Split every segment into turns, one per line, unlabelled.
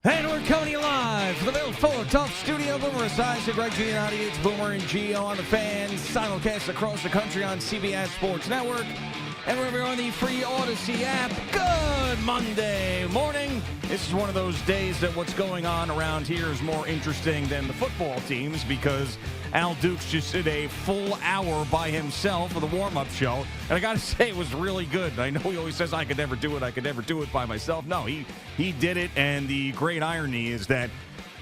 And we're coming to you live from the Bill Fuller Tough Studio. Boomer Esiason, Greg Giannotti. It's Boomer and Gio on the Fan. Simulcast across the country on CBS Sports Network. And wherever on the free Odyssey app. Good Monday morning. This is one of those days that what's going on around here is more interesting than the football teams because Al Dukes just did a full hour by himself for the warm-up show. And I got to say, it was really good. I know he always says, I could never do it by myself. No, he did it, and the great irony is that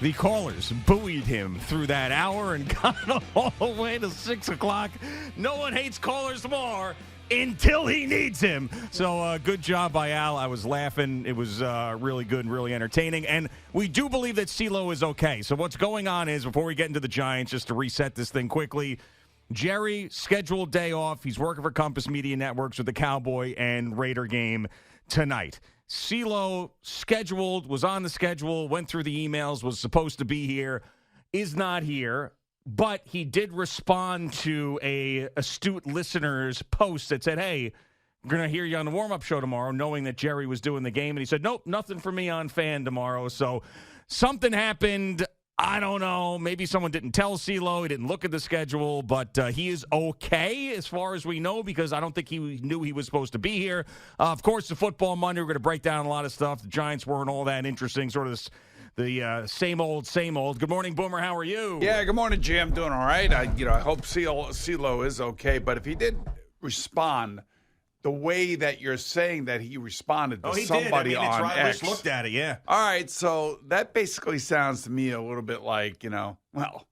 the callers buoyed him through that hour and got him all the way to 6 o'clock. No one hates callers more until he needs him. So good job by Al. I was laughing. It was really good and really entertaining. And we do believe that CeeLo is okay. So what's going on is, before we get into the Giants, just to reset this thing quickly, Jerry, scheduled day off. He's working for Compass Media Networks with the Cowboy and Raider game tonight. CeeLo was on the schedule, went through the emails, was supposed to be here, is not here. But he did respond to a astute listener's post that said, hey, we're going to hear you on the warm-up show tomorrow, knowing that Jerry was doing the game. And he said, nope, nothing for me on Fan tomorrow. So something happened. I don't know. Maybe someone didn't tell CeeLo. He didn't look at the schedule. But he is okay as far as we know, because I don't think he knew he was supposed to be here. Of course, the Football Monday, we're going to break down a lot of stuff. The Giants weren't all that interesting, sort of this. The same old. Good morning, Boomer. How are you?
Yeah, good morning, Jim. Doing all right. I hope CeeLo is okay. But if he did respond the way that you're saying that he responded to somebody on X.
I just looked at it, yeah.
All right, so that basically sounds to me a little bit like, well,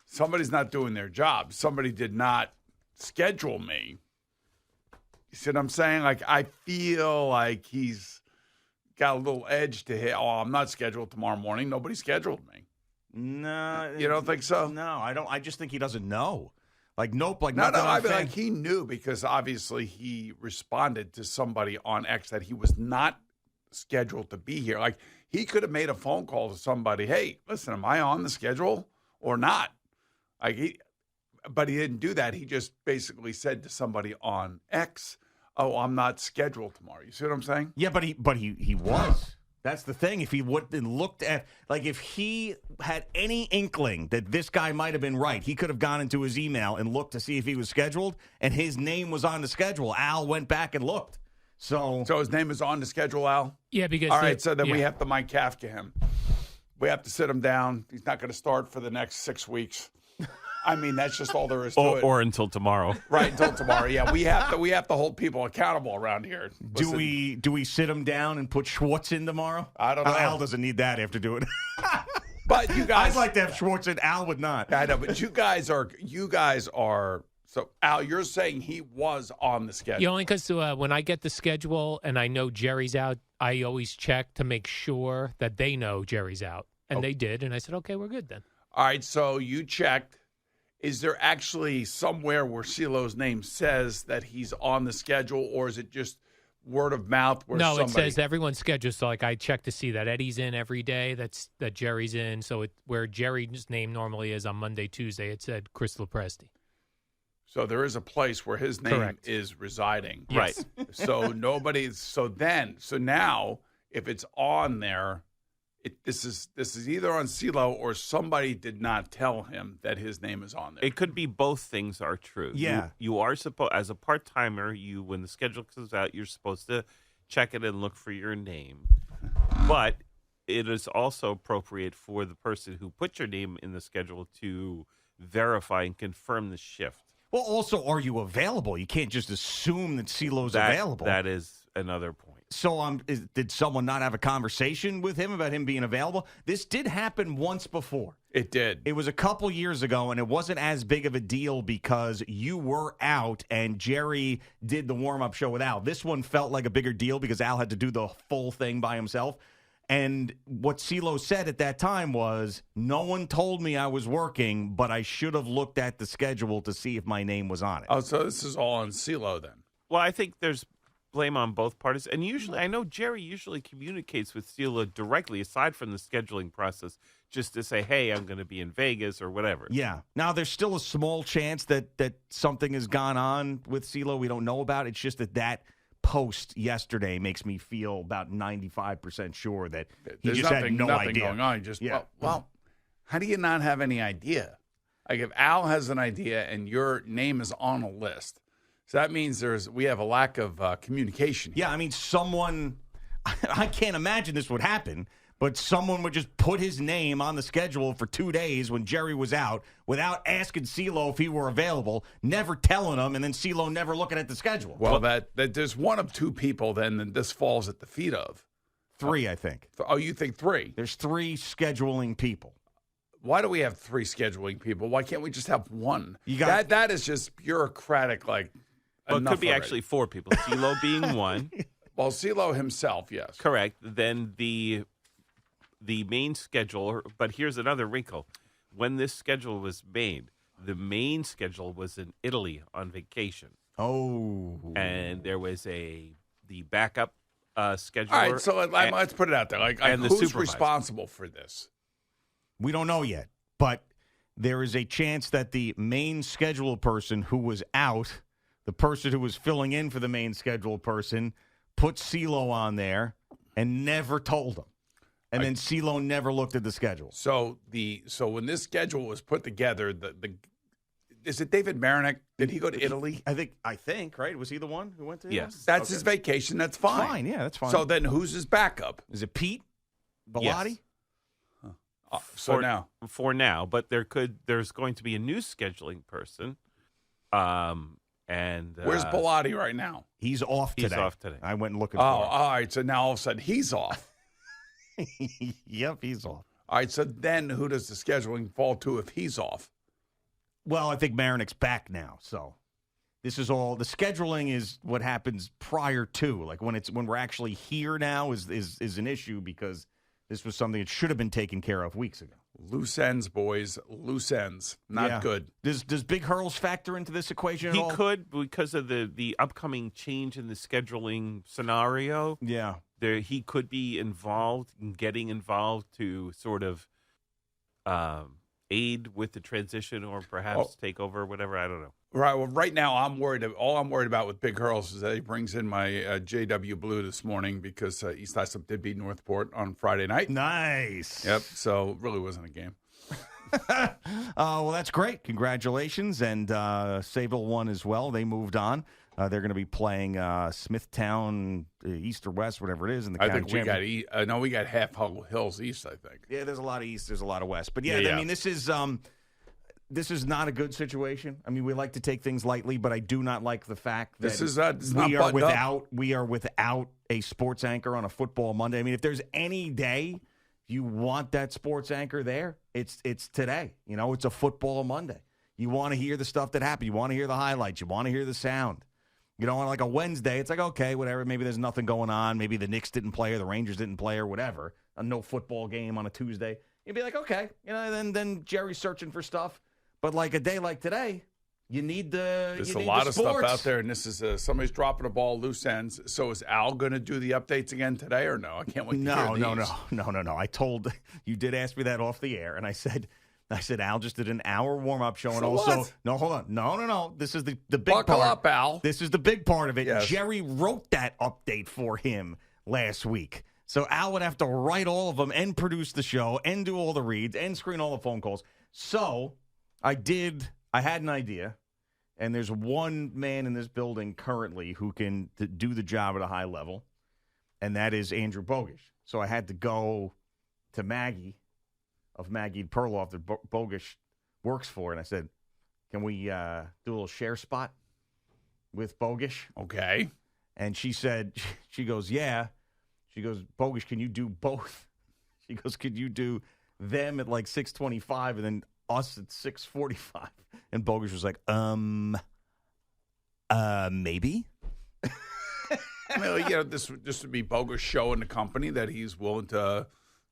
somebody's not doing their job. Somebody did not schedule me. You see what I'm saying? Like, I feel like he's got a little edge to hit. Oh, I'm not scheduled tomorrow morning. Nobody scheduled me.
No.
You don't think so?
No, I don't. I just think he doesn't know. Like, nope. Like,
no. I mean,
Fan.
like, he knew, because obviously he responded to somebody on X that he was not scheduled to be here. Like, he could have made a phone call to somebody. Hey, listen, am I on the schedule or not? But he didn't do that. He just basically said to somebody on X, oh, I'm not scheduled tomorrow. You see what I'm saying?
Yeah, but he was. That's the thing. If he would have looked at, like, if he had any inkling that this guy might have been right, he could have gone into his email and looked to see if he was scheduled, and his name was on the schedule. Al went back and looked. So
his name is on the schedule, Al?
Yeah, because...
All right, so then we have to Mike Kafka him. We have to sit him down. He's not going to start for the next 6 weeks. I mean, that's just all there is to it.
Or until tomorrow.
Right, until tomorrow. Yeah, we have to hold people accountable around here. Listen,
do we sit him down and put Schwartz in tomorrow?
I don't know.
Al doesn't need that after doing it.
But you guys,
I'd like to have Schwartz in. Al would not.
I know, but you guys are. So, Al, you're saying he was on the schedule.
Yeah, only because when I get the schedule and I know Jerry's out, I always check to make sure that they know Jerry's out. And they did, and I said, okay, we're good then.
All right, so you checked. Is there actually somewhere where CeeLo's name says that he's on the schedule, or is it just word of mouth?
No, it says everyone's scheduled. So, like, I check to see that Eddie's in every day, that Jerry's in. So, where Jerry's name normally is on Monday, Tuesday, it said Chris Lopresti.
So there is a place where his name is residing.
Yes.
Right. So so now, if it's on there, this is either on CeeLo or somebody did not tell him that his name is on there.
It could be both things are true.
Yeah.
You are supposed, as a part-timer, when the schedule comes out, you're supposed to check it and look for your name. But it is also appropriate for the person who put your name in the schedule to verify and confirm the shift.
Well, also, are you available? You can't just assume that CeeLo's available.
That is another point.
So did someone not have a conversation with him about him being available? This did happen once before.
It did.
It was a couple years ago, and it wasn't as big of a deal because you were out and Jerry did the warm-up show with Al. This one felt like a bigger deal because Al had to do the full thing by himself. And what CeeLo said at that time was, no one told me I was working, but I should have looked at the schedule to see if my name was on it.
Oh, so this is all on CeeLo then?
Well, I think there's blame on both parties. And usually, I know Jerry usually communicates with CeeLo directly, aside from the scheduling process, just to say, hey, I'm going to be in Vegas or whatever.
Yeah. Now, there's still a small chance that something has gone on with CeeLo we don't know about. It's just that
post yesterday makes me feel about 95% sure that he
There's
just had
nothing
idea.
going on. Just
Yeah.
well, how do you not have any idea? Like if Al has an idea and your name is on a list, so that means we have a lack of communication here.
Yeah, I mean, someone, I can't imagine this would happen, but someone would just put his name on the schedule for 2 days when Jerry was out without asking CeeLo if he were available, never telling him, and then CeeLo never looking at the schedule.
Well, that there's one of two people then that this falls at the feet of.
3, I think.
Oh, you think 3?
There's 3 scheduling people.
Why do we have 3 scheduling people? Why can't we just have one?
You got
that is just bureaucratic. Like,
Well, it
enough
could be
already.
actually 4 people. CeeLo being one.
Well, CeeLo himself, yes.
Correct. Then the main schedule, but here's another wrinkle. When this schedule was made, the main schedule was in Italy on vacation.
Oh.
And there was the backup scheduler.
All right, so let's put it out there.
and the
who's
supervisor.
responsible for this?
We don't know yet, but there is a chance that the main schedule person who was out, the person who was filling in for the main schedule person, put CeeLo on there and never told him. And then CeeLo never looked at the schedule.
So when this schedule was put together, is it David Marinick? Did he go to Italy?
I think, right? Was he the one who went to Italy?
Yes.
That's his vacation. That's fine.
Fine, yeah, that's fine.
So then who's his backup?
Is it Pete Bellotti?
Yes.
For now.
But there's going to be a new scheduling person. And
Where's Bellotti right now?
He's off today.
He's off today.
I went looking
Oh,
for him.
all right. So now all of a sudden he's off.
Yep, he's off.
All right. So then who does the scheduling fall to if he's off?
Well, I think Marinick's back now, so this is all the scheduling is what happens prior to, like when we're actually here now is an issue because this was something that should have been taken care of weeks ago.
Loose ends, boys. Loose ends. Not
Yeah.
good.
Does Big Hurls factor into this equation at
He
all?
could, because of the upcoming change in the scheduling scenario.
Yeah.
He could be involved in getting involved to sort of aid with the transition or perhaps take over, whatever. I don't know.
Right. Well, right now all I'm worried about with Big Hurls is that he brings in my JW Blue this morning because East Islip did beat Northport on Friday night.
Nice.
Yep. So it really wasn't a game.
Well, that's great. Congratulations. And Sayville won as well. They moved on. They're going to be playing Smithtown, East or West, whatever it is, in the
I
county
think we
championship.
got we got half Hills East, I think.
Yeah, there's a lot of East, there's a lot of West. But yeah,
Yeah.
I mean, this is not a good situation. I mean, we like to take things lightly, but I do not like the fact that
This is not
we are without a sports anchor on a football Monday. I mean, if there's any day you want that sports anchor there, it's today. You know, it's a football Monday. You want to hear the stuff that happened. You want to hear the highlights. You want to hear the sound. You know, on like a Wednesday, it's like, okay, whatever. Maybe there's nothing going on. Maybe the Knicks didn't play or the Rangers didn't play or whatever. A no football game on a Tuesday. You'd be like, okay. You know, then Jerry's searching for stuff. But like a day like today, you need the
There's
you
a
need
lot
the
of stuff
sports.
out there, and this is somebody's dropping a ball loose ends. So is Al going to do the updates again today or no? I can't wait to
No.
hear these.
I told you did ask me that off the air, and I said Al just did an hour warm up show, and
For
also
what?
no, hold on, no. This is the big
Buckle
part.
up, Al.
This is the big part of it.
Yes.
Jerry wrote that update for him last week. So Al would have to write all of them and produce the show and do all the reads and screen all the phone calls. So I had an idea, and there's one man in this building currently who can do the job at a high level, and that is Andrew Bogish. So I had to go to Maggie Perloff that Bogish works for, and I said, can we do a little share spot with Bogish?
Okay.
And she said, she goes, yeah. She goes, Bogish, can you do both? She goes, could you do them at like 6:25 and then us at 6:45? And Bogish was like, maybe.
I mean, you know, this would be Bogus showing the company that he's willing to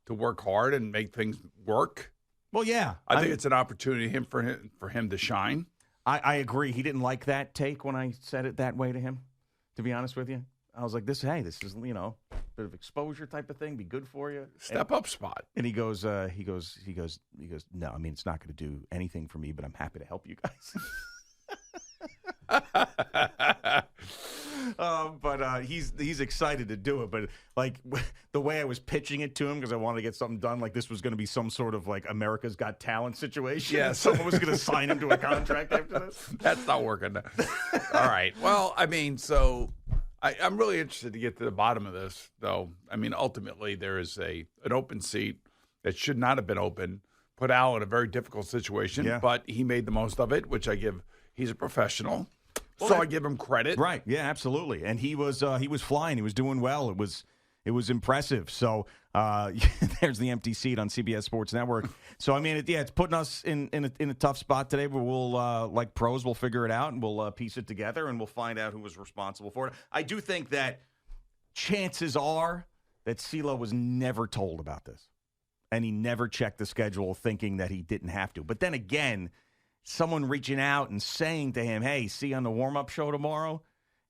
work hard and make things work.
Well, yeah.
I think it's an opportunity for him to shine.
I agree. He didn't like that take when I said it that way to him, to be honest with you. I was like, this is, you know, a bit of exposure type of thing, be good for you.
Step up spot.
And he goes, no, I mean, it's not going to do anything for me, but I'm happy to help you guys. But he's excited to do it. But like the way I was pitching it to him, because I wanted to get something done, like this was going to be some sort of like America's Got Talent situation.
Yes.
Someone was going to sign him to a contract after this.
That's not working. All right. Well, I mean, so I'm really interested to get to the bottom of this, though. I mean, ultimately, there is an open seat that should not have been open, put Al in a very difficult situation, but he made the most of it, which he's a professional. So I give him credit.
Right. Yeah, absolutely. And he was flying. He was doing well. It was impressive. So there's the empty seat on CBS Sports Network. So I mean, it's putting us in a tough spot today. But we'll like pros, we'll figure it out and we'll piece it together and we'll find out who was responsible for it. I do think that chances are that CeeLo was never told about this, and he never checked the schedule, thinking that he didn't have to. But then again, someone reaching out and saying to him, "Hey, see you on the warm-up show tomorrow,"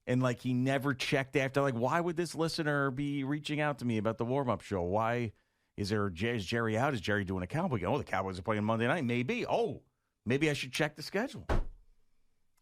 and like he never checked after. Like, why would this listener be reaching out to me about the warm-up show? Why is Jerry out? Is Jerry doing a Cowboy game? Oh, the Cowboys are playing Monday night. Maybe. Oh, maybe I should check the schedule.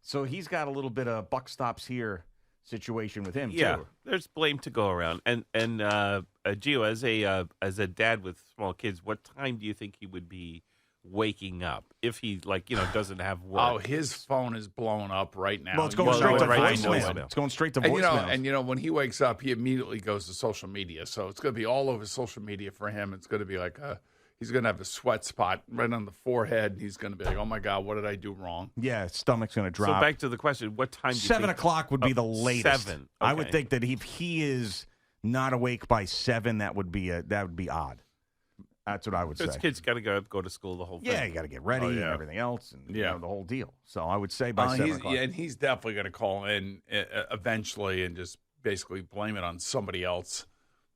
So he's got a little bit of buck stops here situation with him too.
There's blame to go around. And Gio, as a dad with small kids, what time do you think he would be waking up if he doesn't have work?
Oh, his phone is blowing up right now.
Well, it's going straight to
right
voicemail.
now.
It's going straight to voicemail.
And when he wakes up, he immediately goes to social media. So it's going to be all over social media for him. It's going to be like he's going to have a sweat spot right on the forehead. He's going to be like, "Oh my God, what did I do wrong?"
Yeah, his stomach's going to drop.
So back to the question: what time? Do you
7
think?
o'clock would be the latest.
7. Okay.
I would think that if he is not awake by 7, that would be odd. That's what I would say.
His kids got to go to school the whole thing.
Yeah, you got to get ready and everything else, and the whole deal. So I would say by 7 o'clock.
Yeah, and he's definitely going to call in eventually and just basically blame it on somebody else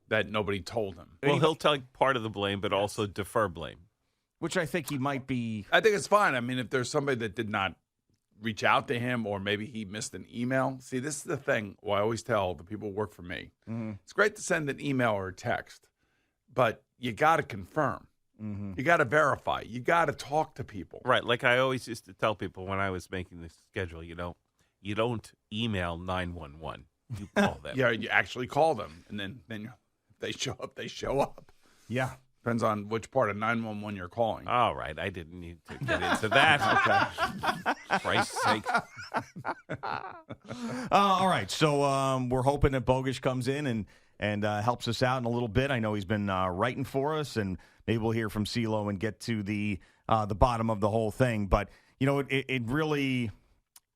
that nobody told him.
Well, he'll take part of the blame, but also defer blame.
Which I think he might be.
I think it's fine. I mean, if there's somebody that did not reach out to him, or maybe he missed an email. See, this is the thing. Well, I always tell the people who work for me, it's great to send an email or a text, but you got to confirm. You got to verify. You got to talk to people.
Right. Like I always used to tell people when I was making the schedule, you don't email 911. You call them.
Yeah, you actually call them, and then if they show up, they show up.
Yeah.
Depends on which part of 911 you're calling.
All right. I didn't need to get into that. Okay. Christ's sake.
All right. So we're hoping that Bogish comes in and helps us out in a little bit. I know he's been writing for us, and maybe we'll hear from CeeLo and get to the bottom of the whole thing. But, it really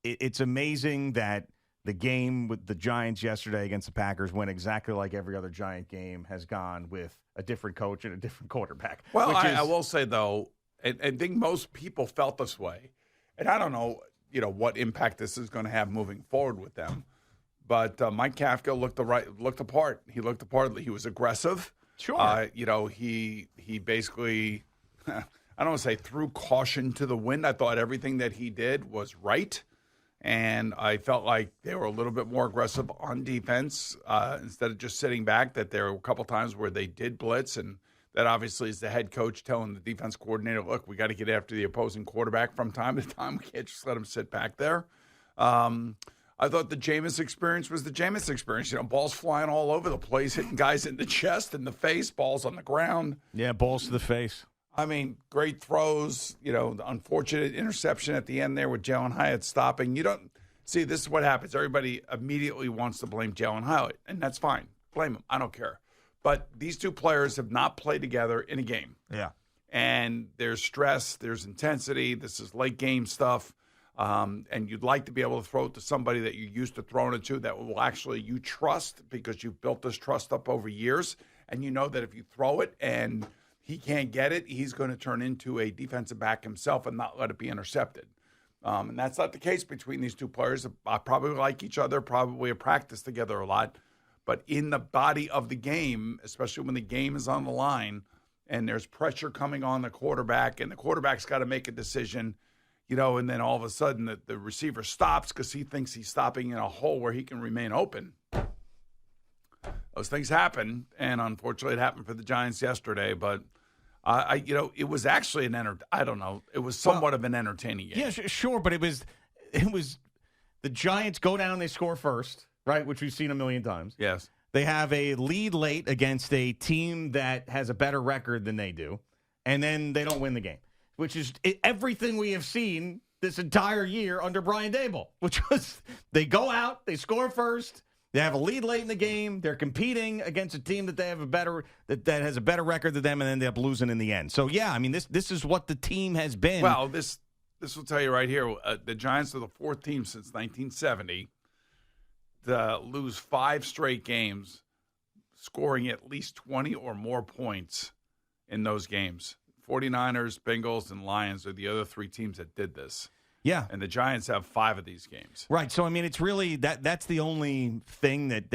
it's amazing that the game with the Giants yesterday against the Packers went exactly like every other Giant game has gone, with a different coach and a different quarterback.
Well, I will say, though, and I think most people felt this way, and I don't know, what impact this is going to have moving forward with them. But Mike Kafka looked apart. He looked apart. He was aggressive.
Sure.
He basically, I don't want to say threw caution to the wind. I thought everything that he did was right. And I felt like they were a little bit more aggressive on defense instead of just sitting back, that there were a couple times where they did blitz. And that obviously is the head coach telling the defense coordinator, look, we got to get after the opposing quarterback from time to time. We can't just let him sit back there. I thought the Jameis experience was the Jameis experience. Balls flying all over the place, hitting guys in the chest and the face, balls on the ground.
Yeah, balls to the face.
I mean, great throws, the unfortunate interception at the end there with Jalen Hyatt stopping. You don't see, this is what happens. Everybody immediately wants to blame Jalen Hyatt, and that's fine. Blame him. I don't care. But these two players have not played together in a game.
Yeah.
And there's stress, there's intensity. This is late game stuff. And you'd like to be able to throw it to somebody that you're used to throwing it to, that will actually you trust, because you've built this trust up over years. And you know that if you throw it and he can't get it, he's going to turn into a defensive back himself and not let it be intercepted. And that's not the case between these two players. I probably like each other, probably have practiced together a lot. But in the body of the game, especially when the game is on the line and there's pressure coming on the quarterback, and the quarterback's got to make a decision, and then all of a sudden the receiver stops because he thinks he's stopping in a hole where he can remain open. Those things happen, and unfortunately it happened for the Giants yesterday. But it was actually it was somewhat of an entertaining game.
Yeah, sure, but it was the Giants go down, they score first, right, which we've seen a million times.
Yes.
They have a lead late against a team that has a better record than they do, and then they don't win the game, which is everything we have seen this entire year under Brian Daboll, which was they go out, they score first, they have a lead late in the game, they're competing against a team that they have that has a better record than them, and then they end up losing in the end. So, yeah, I mean, this is what the team has been.
Well, this will tell you right here, the Giants are the fourth team since 1970 to lose 5 straight games, scoring at least 20 or more points in those games. 49ers, Bengals, and Lions are the other 3 teams that did this.
Yeah.
And the Giants have 5 of these games.
Right. So, I mean, it's really that's the only thing that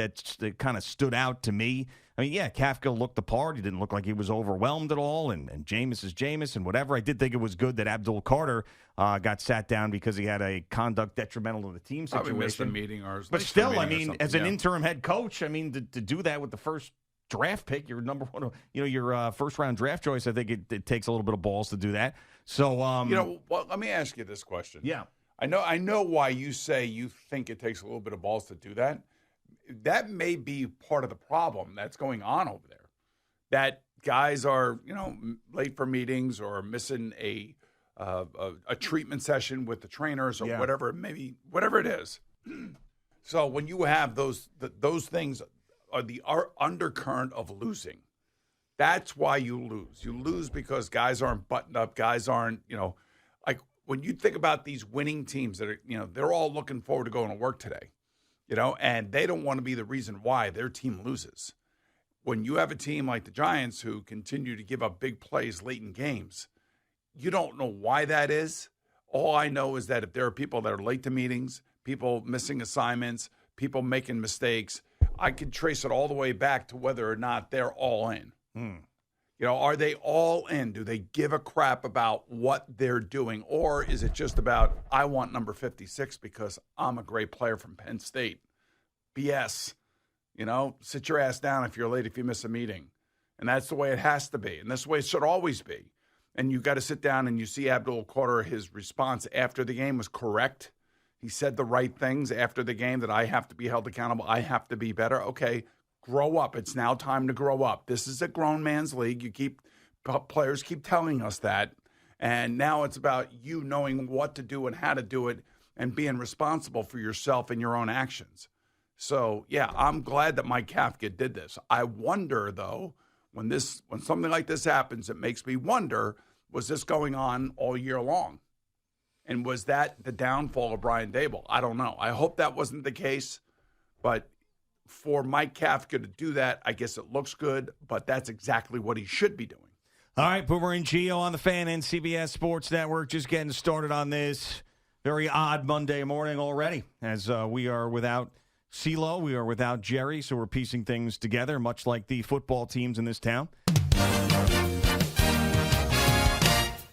kind of stood out to me. I mean, yeah, Kafka looked the part. He didn't look like he was overwhelmed at all. And Jameis is Jameis and whatever. I did think it was good that Abdul Carter got sat down because he had a conduct dedetrimental to the team situation.
Probably missed a meeting or
but still, I mean, as an interim head coach, I mean, to do that with the first draft pick, your number one, your first round draft choice, I think it takes a little bit of balls to do that. So,
well, let me ask you this question.
Yeah.
I know why you say you think it takes a little bit of balls to do that. That may be part of the problem that's going on over there. That guys are, late for meetings or missing a treatment session with the trainers or whatever it is. So when you have those things are the undercurrent of losing. That's why you lose. You lose because guys aren't buttoned up. Guys aren't, like when you think about these winning teams that are, they're all looking forward to going to work today, and they don't want to be the reason why their team loses. When you have a team like the Giants who continue to give up big plays late in games, you don't know why that is. All I know is that if there are people that are late to meetings, people missing assignments, people making mistakes, I could trace it all the way back to whether or not they're all in. Are they all in? Do they give a crap about what they're doing? Or is it just about, I want number 56 because I'm a great player from Penn State? BS. Sit your ass down if you're late, if you miss a meeting. And that's the way it has to be. And that's the way it should always be. And you got to sit down and you see Abdul Carter, his response after the game was correct. He said the right things after the game, that I have to be held accountable. I have to be better. Okay, grow up. It's now time to grow up. This is a grown man's league. Players keep telling us that. And now it's about you knowing what to do and how to do it and being responsible for yourself and your own actions. So, yeah, I'm glad that Mike Kafka did this. I wonder, though, when something like this happens, it makes me wonder, was this going on all year long? And was that the downfall of Brian Daboll? I don't know. I hope that wasn't the case. But for Mike Kafka to do that, I guess it looks good, but that's exactly what he should be doing.
All right, Boomer and Gio on the Fan and CBS Sports Network, just getting started on this very odd Monday morning already, as we are without CeeLo, we are without Jerry, so we're piecing things together, much like the football teams in this town.